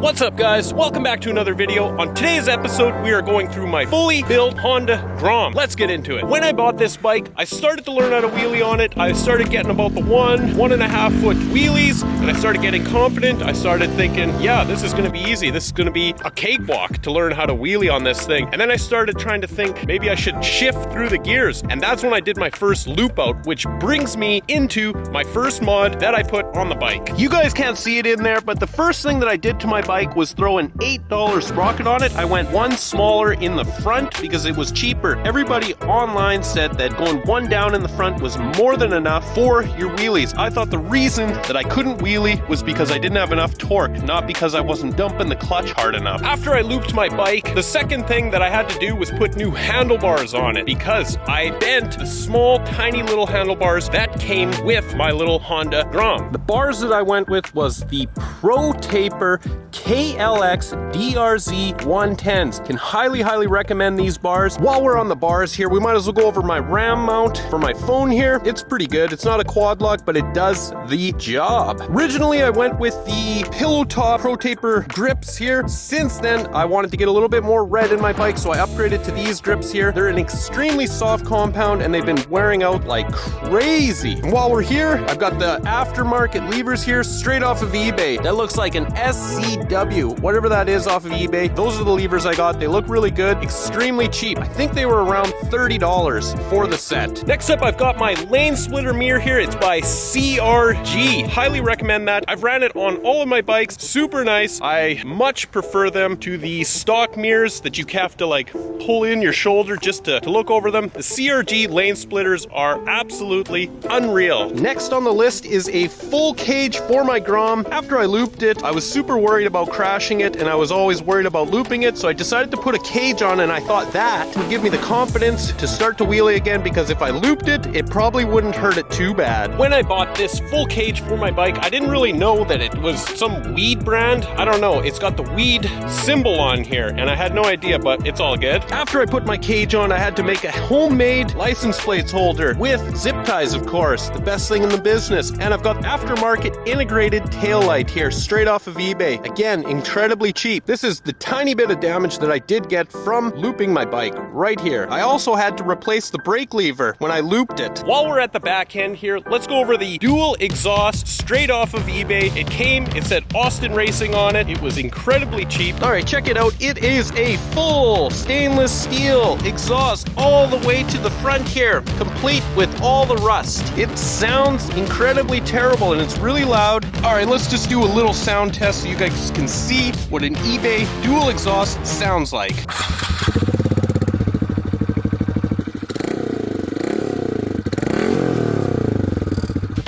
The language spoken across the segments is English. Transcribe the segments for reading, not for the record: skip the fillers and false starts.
What's up guys? Welcome back to another video. On today's episode, we are going through my fully built Honda Grom. Let's get into it. When I bought this bike, I started to learn how to wheelie on it. I started getting about the 1.5 foot wheelies, and I started getting confident. I started thinking, yeah, this is gonna be easy. This is gonna be a cakewalk to learn how to wheelie on this thing. And then I started trying to think, maybe I should shift through the gears. And that's when I did my first loop out, which brings me into my first mod that I put on the bike. You guys can't see it in there, but the first thing that I did to my bike was throw an $8 sprocket on it. I went one smaller in the front because it was cheaper. Everybody online said that going one down in the front was more than enough for your wheelies. I thought the reason that I couldn't wheelie was because I didn't have enough torque, not because I wasn't dumping the clutch hard enough. After I looped my bike, the second thing that I had to do was put new handlebars on it because I bent the small, tiny little handlebars that came with my little Honda Grom. The bars that I went with was the Pro Taper KLX DRZ 110s. Can highly recommend these bars. While we're on the bars here, we might as well go over my RAM mount for my phone here. It's pretty good. It's not a quad lock, but it does the job. Originally, I went with the Pillow Top Pro Taper grips here. Since then, I wanted to get a little bit more red in my bike, so I upgraded to these grips here. They're an extremely soft compound, and they've been wearing out like crazy. And while we're here, I've got the aftermarket levers here, straight off of eBay. That looks like an SCW, whatever that is off of eBay. Those are the levers I got. They look really good, extremely cheap. I think they were around $30 for the set. Next up, I've got my lane splitter mirror here. It's by CRG. Highly recommend that. I've ran it on all of my bikes. Super nice. I much prefer them to the stock mirrors that you have to like pull in your shoulder just to look over them. The CRG lane splitters are absolutely unreal. Next on the list is a full cage for my Grom. After I looped it, I was super worried about crashing it, and I was always worried about looping it, so I decided to put a cage on, and I thought that would give me the confidence to start to wheelie again, because if I looped it, it probably wouldn't hurt it too bad. When I bought this full cage for my bike, I didn't really know that it was some weed brand. I don't know. It's got the weed symbol on here, and I had no idea, but it's all good. After I put my cage on, I had to make a homemade license plates holder with zip ties, of course, the best thing in the business. And I've got aftermarket integrated tail light here, straight off of eBay. Again, incredibly cheap. This is the tiny bit of damage that I did get from looping my bike right here. I also had to replace the brake lever when I looped it. While we're at the back end here, let's go over the dual exhaust straight off of eBay. It said Austin Racing on it. It was incredibly cheap. All right, check it out. It is a full stainless steel exhaust all the way to the front here, complete with all the rust. It sounds incredibly terrible, and it's really loud. All right, let's just do a little sound test so you guys can see what an eBay dual exhaust sounds like.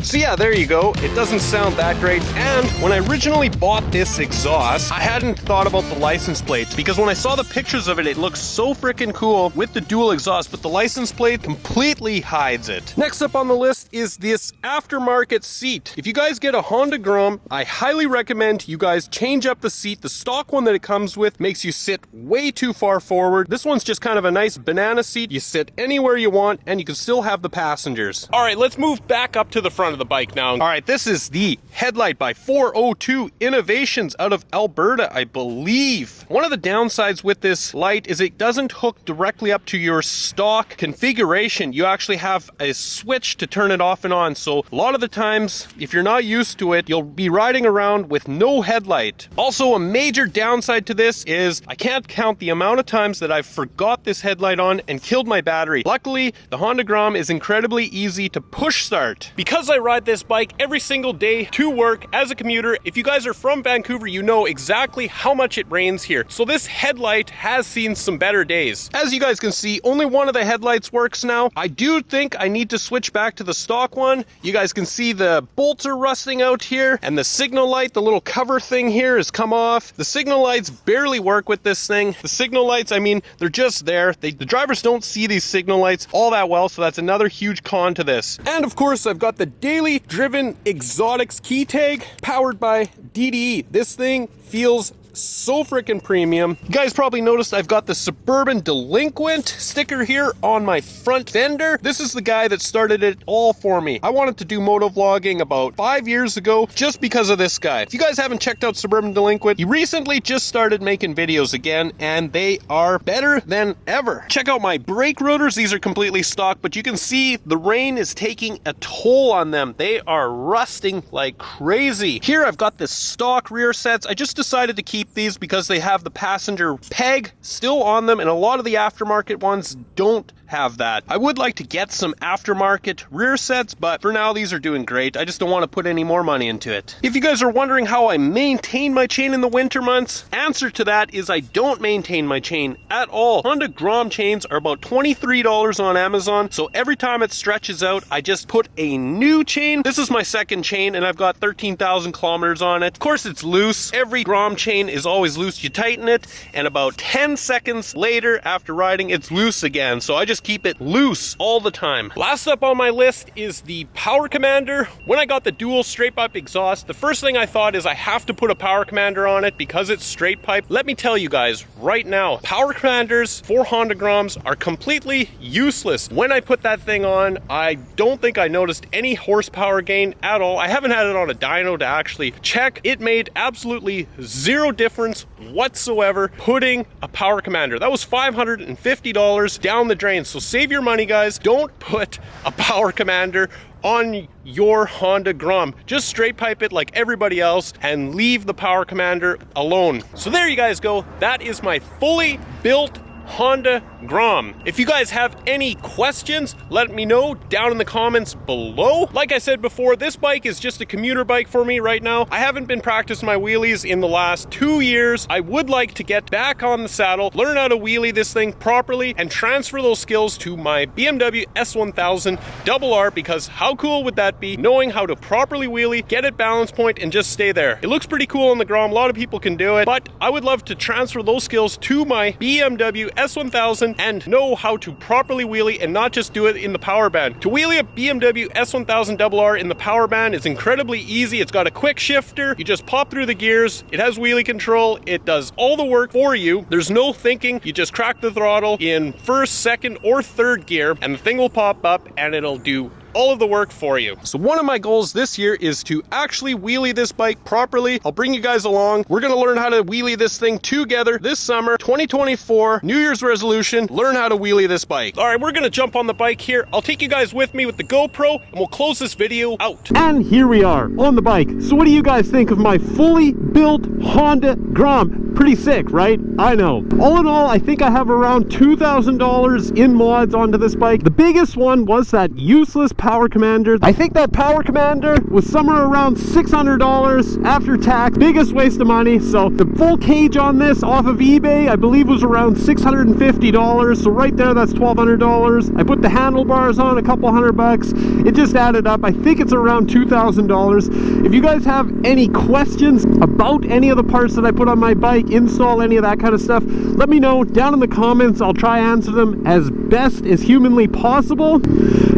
So yeah, there you go. It doesn't sound that great. And when I originally bought this exhaust, I hadn't thought about the license plates, because when I saw the pictures of it, it looks so freaking cool with the dual exhaust, but the license plate completely hides it. Next up on the list is this aftermarket seat. If you guys get a Honda Grom, I highly recommend you guys change up the seat. The stock one that it comes with makes you sit way too far forward. This one's just kind of a nice banana seat. You sit anywhere you want, and you can still have the passengers. All right, let's move back up to the front of the bike now. All right, this is the headlight by 402 Innovations out of Alberta, I believe. One of the downsides with this light is it doesn't hook directly up to your stock configuration. You actually have a switch to turn it off and on. So a lot of the times, if you're not used to it, you'll be riding around with no headlight. Also, a major downside to this is I can't count the amount of times that I've forgot this headlight on and killed my battery. Luckily, the Honda Grom is incredibly easy to push start. Because I ride this bike every single day to work as a commuter, if you guys are from Vancouver, you know exactly how much it rains here. So this headlight has seen some better days. As you guys can see, only one of the headlights works now. I do think I need to switch back to the stock one. You guys can see the bolts are rusting out here, and the signal light, the little cover thing here, has come off. The signal lights barely work with this thing. The signal lights, I mean, they're just there. The drivers don't see these signal lights all that well, so that's another huge con to this. And of course, I've got the daily driven exotics key tag powered by DDE. This thing feels so freaking premium. You guys probably noticed I've got the Suburban Delinquent sticker here on my front fender. This is the guy that started it all for me. I wanted to do motovlogging about 5 years ago just because of this guy. If you guys haven't checked out Suburban Delinquent, he recently just started making videos again, and they are better than ever. Check out my brake rotors. These are completely stock, but you can see the rain is taking a toll on them. They are rusting like crazy. Here I've got the stock rear sets. I just decided to keep these because they have the passenger peg still on them, and a lot of the aftermarket ones don't have that. I would like to get some aftermarket rear sets, but for now these are doing great. I just don't want to put any more money into it. If you guys are wondering how I maintain my chain in the winter months, answer to that is I don't maintain my chain at all. Honda Grom chains are about $23 on Amazon, so every time it stretches out, I just put a new chain. This is my second chain, and I've got 13,000 kilometers on it. Of course, it's loose. Every Grom chain is always loose. You tighten it, and about 10 seconds later after riding, it's loose again. So I just keep it loose all the time. Last up on my list is the Power Commander. When I got the dual straight pipe exhaust, the first thing I thought is I have to put a Power Commander on it because it's straight pipe. Let me tell you guys right now, Power Commanders for Honda Groms are completely useless. When I put that thing on, I don't think I noticed any horsepower gain at all. I haven't had it on a dyno to actually check. It made absolutely zero difference whatsoever putting a Power Commander. That was $550 down the drain. So save your money, guys. Don't put a Power Commander on your Honda Grom. Just straight pipe it like everybody else and leave the Power Commander alone. So there you guys go. That is my fully built Honda Grom. If you guys have any questions, let me know down in the comments below. Like I said before, this bike is just a commuter bike for me right now. I haven't been practicing my wheelies in the last 2 years. I would like to get back on the saddle, learn how to wheelie this thing properly, and transfer those skills to my BMW S1000 RR, because how cool would that be, knowing how to properly wheelie, get it balance point, and just stay there. It looks pretty cool on the Grom. A lot of people can do it, but I would love to transfer those skills to my BMW S1000 and know how to properly wheelie and not just do it in the power band. To wheelie a BMW S1000 RR in the power band is incredibly easy. It's got a quick shifter. You just pop through the gears. It has wheelie control. It does all the work for you. There's no thinking. You just crack the throttle in first, second, or third gear, and the thing will pop up and it'll do all of the work for you. So one of my goals this year is to actually wheelie this bike properly. I'll bring you guys along. We're gonna learn how to wheelie this thing together this summer, 2024, New Year's resolution, learn how to wheelie this bike. All right, we're gonna jump on the bike here. I'll take you guys with me with the GoPro and we'll close this video out. And here we are on the bike. So what do you guys think of my fully built Honda Grom? Pretty sick, right? I know. All in all, I think I have around $2,000 in mods onto this bike. The biggest one was that useless Power Commander. I think that Power Commander was somewhere around $600 after tax. Biggest waste of money. So the full cage on this off of eBay, I believe, was around $650. So right there, that's $1,200. I put the handlebars on, a couple $100. It just added up. I think it's around $2,000. If you guys have any questions about any of the parts that I put on my bike, install, any of that kind of stuff, let me know down in the comments. I'll try and answer them as best as humanly possible.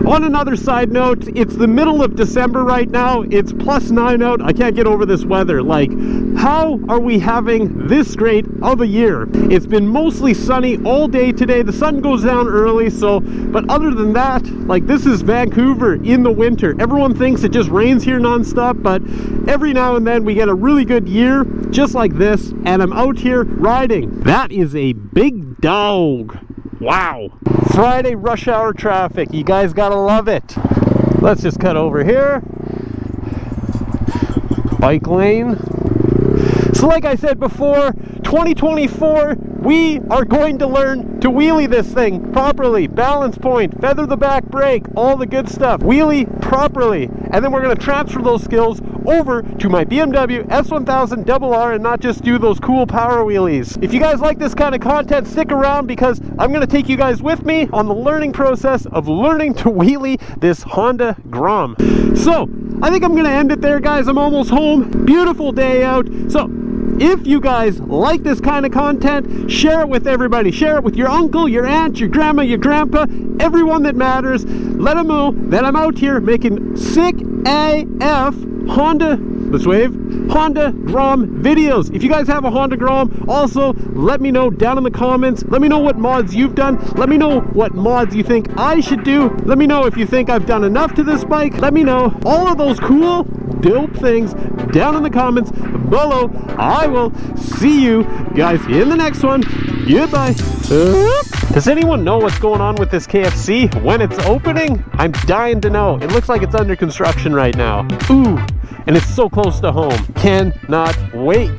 On another side note, it's the middle of December right now. It's +9 out. I can't get over this weather. Like, how are we having this great of a year? It's been mostly sunny all day today. The sun goes down early, so, but other than that, like, this is Vancouver in the winter. Everyone thinks it just rains here nonstop, but every now and then we get a really good year just like this, and I'm out here riding. That is a big dog. Wow. Friday rush hour traffic. You guys gotta love it. Let's just cut over here. Bike lane. So like I said before, 2024, we are going to learn to wheelie this thing properly. Balance point, feather the back brake, all the good stuff. Wheelie properly. And then we're going to transfer those skills over to my BMW S1000 RR and not just do those cool power wheelies. If you guys like this kind of content, stick around because I'm going to take you guys with me on the learning process of learning to wheelie this Honda Grom. So I think I'm going to end it there, guys. I'm almost home. Beautiful day out. So if you guys like this kind of content, share it with everybody. Share it with your uncle, your aunt, your grandma, your grandpa, everyone that matters. Let them know that I'm out here making sick AF Honda Let's wave. Honda Grom videos. If you guys have a Honda Grom, also let me know down in the comments. Let me know what mods you've done. Let me know what mods you think I should do. Let me know if you think I've done enough to this bike. Let me know all of those cool, dope things down in the comments below. I will see you guys in the next one. Goodbye. Does anyone know what's going on with this KFC when it's opening? I'm dying to know. It looks like it's under construction right now. Ooh, and it's so close to home. Cannot wait.